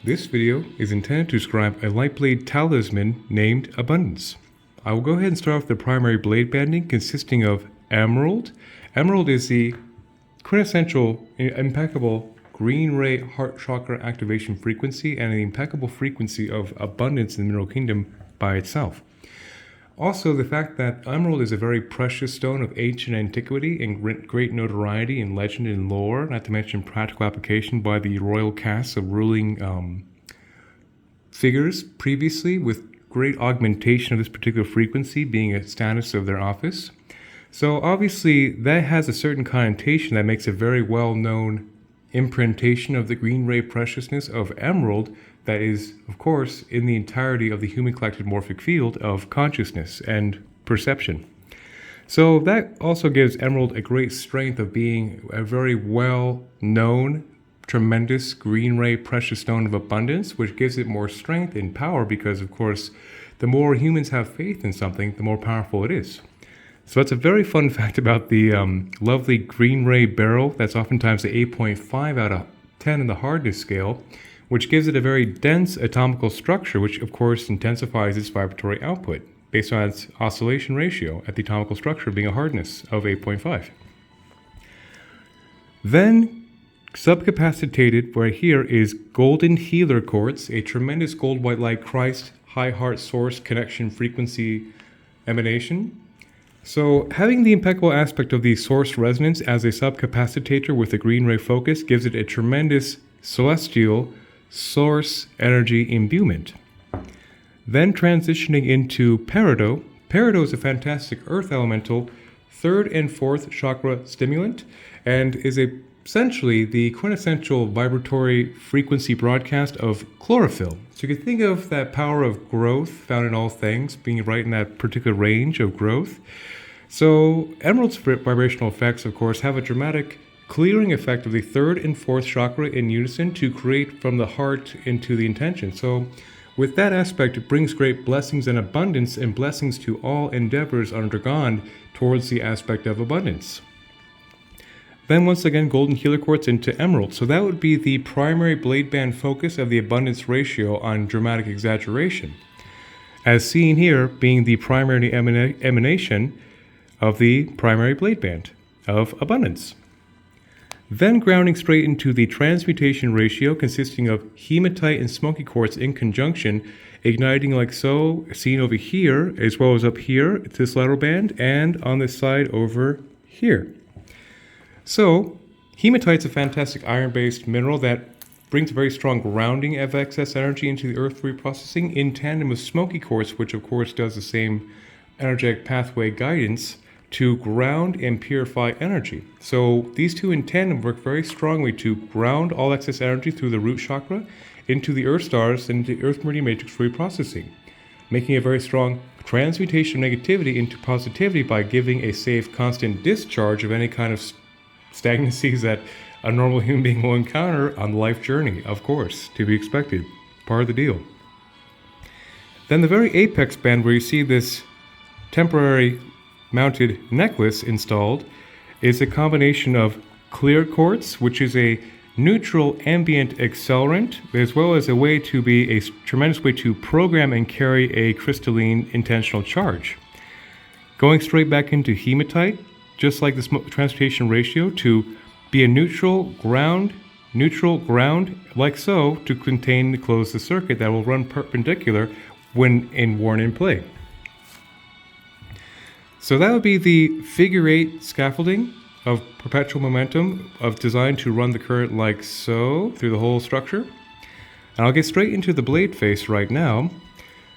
This video is intended to describe a lightblade talisman named Abundance. I will go ahead and start off the primary blade banding consisting of emerald. Emerald is the quintessential, impeccable green ray heart chakra activation frequency and the impeccable frequency of abundance in the mineral kingdom by itself. Also, the fact that emerald is a very precious stone of ancient antiquity and great notoriety in legend and lore, not to mention practical application by the royal casts of ruling figures previously, with great augmentation of this particular frequency being a status of their office. So obviously that has a certain connotation that makes a very well-known imprintation of the green ray preciousness of emerald that is, of course, in the entirety of the human collected morphic field of consciousness and perception. So that also gives emerald a great strength of being a very well-known, tremendous green ray precious stone of abundance, which gives it more strength and power because, of course, the more humans have faith in something, the more powerful it is. So that's a very fun fact about the lovely green ray beryl. That's oftentimes the 8.5 out of 10 in the hardness scale, which gives it a very dense atomical structure, which of course intensifies its vibratory output based on its oscillation ratio at the atomical structure being a hardness of 8.5. Then subcapacitated right here is golden healer quartz, a tremendous gold white light Christ high heart source connection frequency emanation. So having the impeccable aspect of the source resonance as a subcapacitator with a green ray focus gives it a tremendous celestial source energy imbuement. Then transitioning into peridot. Peridot is a fantastic earth elemental, 3rd and 4th chakra stimulant, and is essentially the quintessential vibratory frequency broadcast of chlorophyll. So you can think of that power of growth found in all things being right in that particular range of growth. So emerald's vibrational effects, of course, have a dramatic clearing effect of the 3rd and 4th chakra in unison to create from the heart into the intention. So with that aspect, it brings great blessings and abundance and blessings to all endeavors undergone towards the aspect of abundance. Then once again, golden healer quartz into emerald. So that would be the primary blade band focus of the abundance ratio on dramatic exaggeration, as seen here being the primary emanation of the primary blade band of abundance. Then grounding straight into the transmutation ratio consisting of hematite and smoky quartz in conjunction, igniting like so, seen over here, as well as up here, this lateral band, and on this side over here. So, hematite's a fantastic iron-based mineral that brings a very strong grounding of excess energy into the earth reprocessing in tandem with smoky quartz, which of course does the same energetic pathway guidance to ground and purify energy. So these two in tandem work very strongly to ground all excess energy through the root chakra into the earth stars and into the earth meridian matrix reprocessing, making a very strong transmutation of negativity into positivity by giving a safe, constant discharge of any kind of stagnancies that a normal human being will encounter on the life journey, of course, to be expected, part of the deal. Then the very apex band where you see this temporary mounted necklace installed is a combination of clear quartz, which is a neutral ambient accelerant, as well as a way to be a tremendous way to program and carry a crystalline intentional charge. Going straight back into hematite, just like the transmutation ratio, to be a neutral ground, like so, to contain and close the circuit that will run perpendicular when worn in play. So that would be the figure 8 scaffolding of perpetual momentum designed to run the current like so through the whole structure. And I'll get straight into the blade face right now,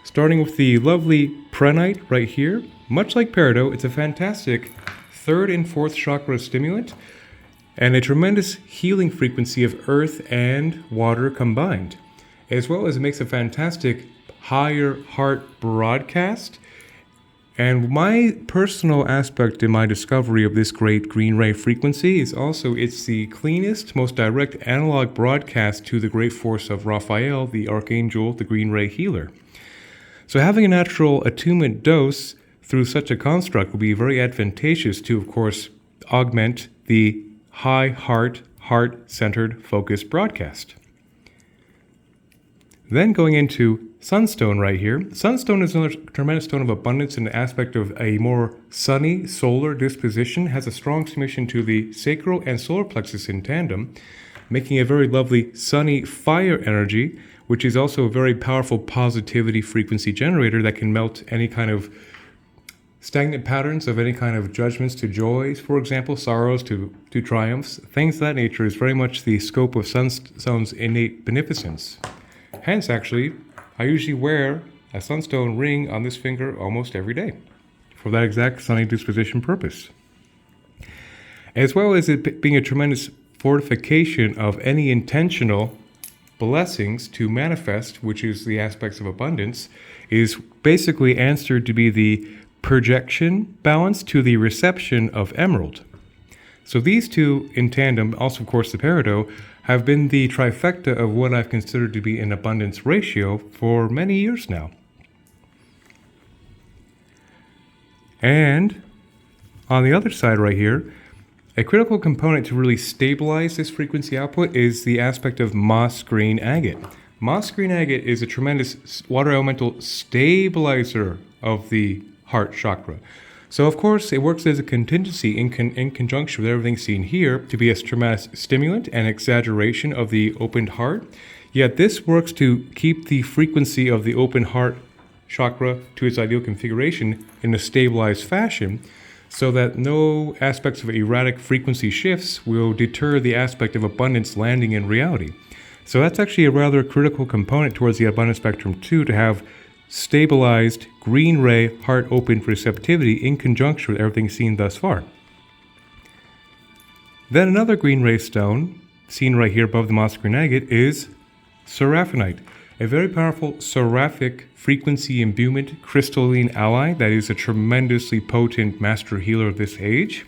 starting with the lovely prehnite right here. Much like peridot, it's a fantastic 3rd and 4th chakra stimulant and a tremendous healing frequency of earth and water combined, as well as it makes a fantastic higher heart broadcast. And my personal aspect in my discovery of this great green ray frequency is also it's the cleanest, most direct analog broadcast to the great force of Raphael, the archangel, the green ray healer. So having a natural attunement dose through such a construct will be very advantageous to, of course, augment the high heart-centered focused broadcast. Then going into sunstone right here. Sunstone is another tremendous stone of abundance in the aspect of a more sunny solar disposition, has a strong submission to the sacral and solar plexus in tandem, making a very lovely sunny fire energy, which is also a very powerful positivity frequency generator that can melt any kind of stagnant patterns of any kind of judgments to joys, for example, sorrows to triumphs. Things of that nature is very much the scope of sunstone's innate beneficence. Hence, actually, I usually wear a sunstone ring on this finger almost every day for that exact sunny disposition purpose. As well as it being a tremendous fortification of any intentional blessings to manifest, which is the aspects of abundance, is basically answered to be the projection balance to the reception of emerald. So these two in tandem, also of course the peridot, have been the trifecta of what I've considered to be an abundance ratio for many years now. And on the other side right here, a critical component to really stabilize this frequency output is the aspect of moss green agate. Moss green agate is a tremendous water elemental stabilizer of the heart chakra. So of course it works as a contingency in conjunction with everything seen here to be a tremendous stimulant and exaggeration of the opened heart. Yet this works to keep the frequency of the open heart chakra to its ideal configuration in a stabilized fashion, so that no aspects of erratic frequency shifts will deter the aspect of abundance landing in reality. So that's actually a rather critical component towards the abundance spectrum too, to have stabilized green ray heart open receptivity in conjunction with everything seen thus far. Then another green ray stone seen right here above the moss green agate is seraphinite, a very powerful seraphic frequency imbuement crystalline ally that is a tremendously potent master healer of this age,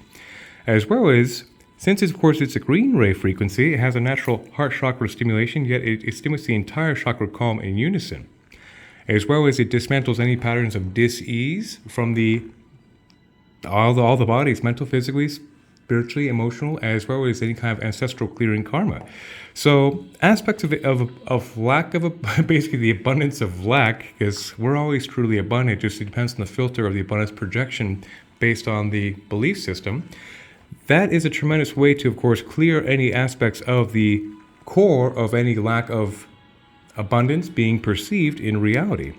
as well as, since of course it's a green ray frequency, it has a natural heart chakra stimulation, yet it stimulates the entire chakra column in unison, as well as it dismantles any patterns of dis-ease from all the bodies, mental, physically, spiritually, emotional, as well as any kind of ancestral clearing karma. So aspects of lack of basically the abundance of lack, because we're always truly abundant, just it depends on the filter of the abundance projection based on the belief system. That is a tremendous way to, of course, clear any aspects of the core of any lack of abundance being perceived in reality.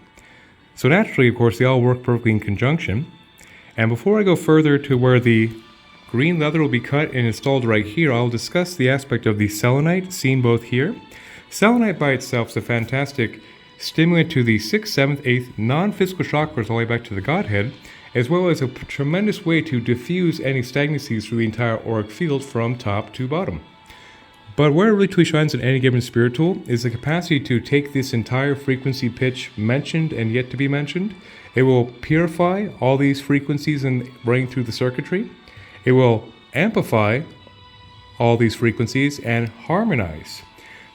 So naturally, of course, they all work perfectly in conjunction. And before I go further to where the green leather will be cut and installed right here, I'll discuss the aspect of the selenite seen both here. Selenite by itself is a fantastic stimulant to the 6th, 7th, 8th non-physical chakras all the way back to the Godhead, as well as a tremendous way to diffuse any stagnancies through the entire auric field from top to bottom. But where it really truly shines in any given spiritual is the capacity to take this entire frequency pitch mentioned and yet to be mentioned. It will purify all these frequencies and bring through the circuitry. It will amplify all these frequencies and harmonize.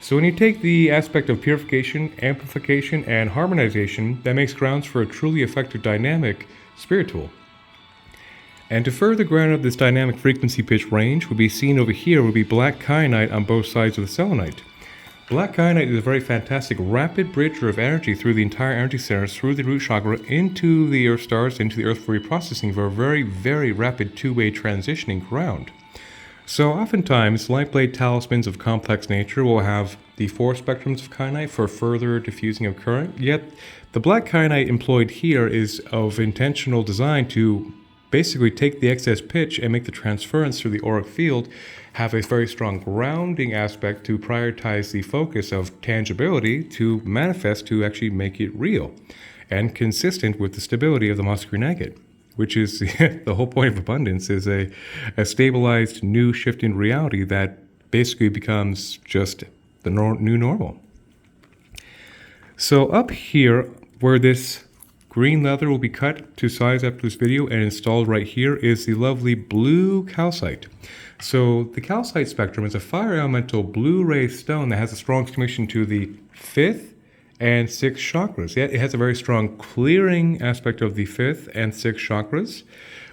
So when you take the aspect of purification, amplification, and harmonization, that makes grounds for a truly effective dynamic spiritual. And to further ground up this dynamic frequency pitch range would be seen over here would be black kyanite on both sides of the selenite. Black kyanite is a very fantastic rapid bridger of energy through the entire energy centers, through the root chakra, into the earth stars, into the earth for reprocessing for a very, very rapid two-way transitioning ground. So oftentimes, lightblade talismans of complex nature will have the 4 spectrums of kyanite for further diffusing of current, yet the black kyanite employed here is of intentional design to basically take the excess pitch and make the transference through the auric field have a very strong grounding aspect to prioritize the focus of tangibility to manifest, to actually make it real and consistent with the stability of the moss green agate, which is the whole point of abundance, is a stabilized new shift in reality that basically becomes just the new normal. So up here, where this green leather will be cut to size after this video and installed right here, is the lovely blue calcite. So the calcite spectrum is a fire elemental blue ray stone that has a strong connection to the 5th and 6th chakras. It has a very strong clearing aspect of the 5th and 6th chakras,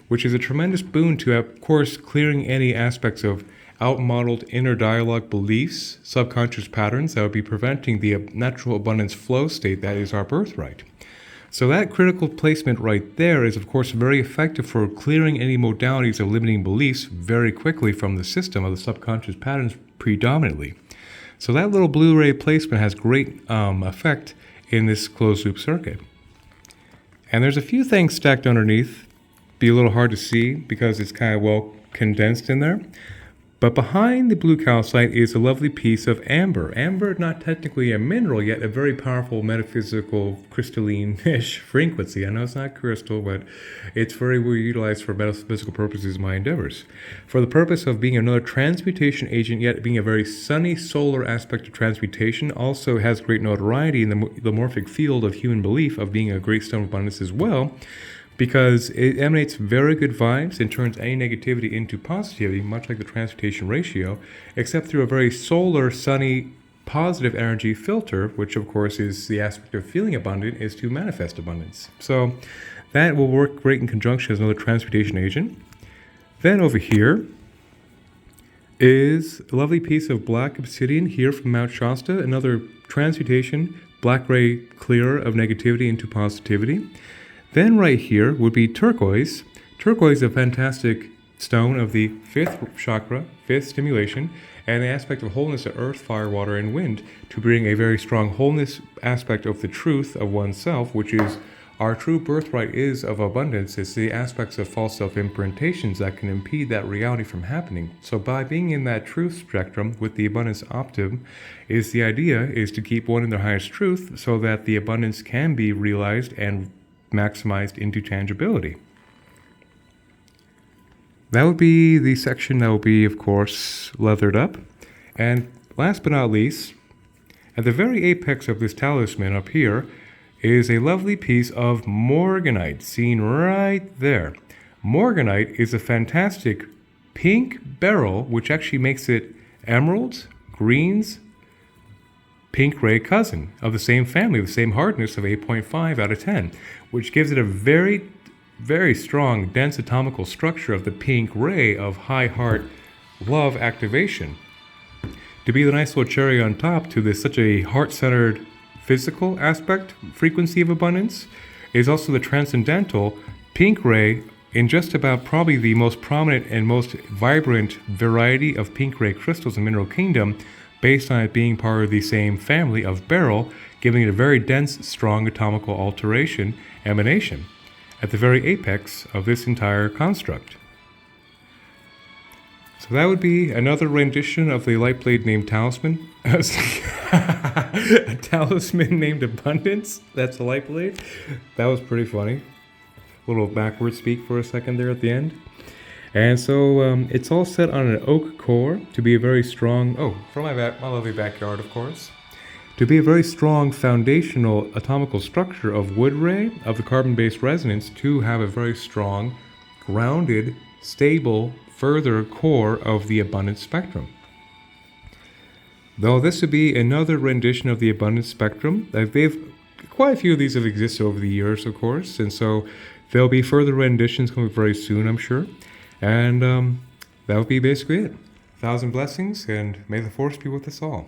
which is a tremendous boon to, of course, clearing any aspects of outmodeled inner dialogue beliefs, subconscious patterns that would be preventing the natural abundance flow state that is our birthright. So that critical placement right there is, of course, very effective for clearing any modalities of limiting beliefs very quickly from the system of the subconscious patterns predominantly. So that little Blu-ray placement has great effect in this closed-loop circuit. And there's a few things stacked underneath. Be a little hard to see because it's kind of well condensed in there. But behind the blue calcite is a lovely piece of amber. Amber, not technically a mineral, yet a very powerful metaphysical crystalline-ish frequency. I know it's not crystal, but it's very well utilized for metaphysical purposes in my endeavors. For the purpose of being another transmutation agent, yet being a very sunny solar aspect of transmutation, also has great notoriety in the morphic field of human belief of being a great stone of abundance as well, because it emanates very good vibes and turns any negativity into positivity, much like the transmutation ratio, except through a very solar, sunny, positive energy filter, which of course is the aspect of feeling abundant, is to manifest abundance. So that will work great in conjunction as another transmutation agent. Then over here is a lovely piece of black obsidian here from Mount Shasta, another transmutation, black-gray clearer of negativity into positivity. Then right here would be turquoise. Turquoise is a fantastic stone of the 5th chakra, 5th stimulation, and the aspect of wholeness of earth, fire, water, and wind to bring a very strong wholeness aspect of the truth of oneself, which is our true birthright is of abundance. It's the aspects of false self-imprintations that can impede that reality from happening. So by being in that truth spectrum with the abundance optim, the idea is to keep one in their highest truth so that the abundance can be realized and maximized into tangibility. That would be the section that will be, of course, leathered up. And last but not least, at the very apex of this talisman up here is a lovely piece of morganite, seen right there. Morganite is a fantastic pink beryl, which actually makes it emeralds, greens, pink ray cousin of the same family, the same hardness of 8.5 out of 10, which gives it a very, very strong, dense atomical structure of the pink ray of high heart love activation. To be the nice little cherry on top to this such a heart-centered physical aspect, frequency of abundance, is also the transcendental pink ray in just about probably the most prominent and most vibrant variety of pink ray crystals in Mineral Kingdom, based on it being part of the same family of beryl, giving it a very dense, strong atomical alteration emanation at the very apex of this entire construct. So that would be another rendition of the lightblade named Talisman. A talisman named Abundance. That's a lightblade. That was pretty funny. A little backward speak for a second there at the end. And so it's all set on an oak core to be a very strong, from my lovely backyard, of course, to be a very strong foundational atomical structure of wood ray, of the carbon-based resonance, to have a very strong, grounded, stable, further core of the abundance spectrum. Though this would be another rendition of the abundance spectrum, quite a few of these have existed over the years, of course, and so there'll be further renditions coming very soon, I'm sure. And that would be basically it. 1,000 blessings, and may the force be with us all.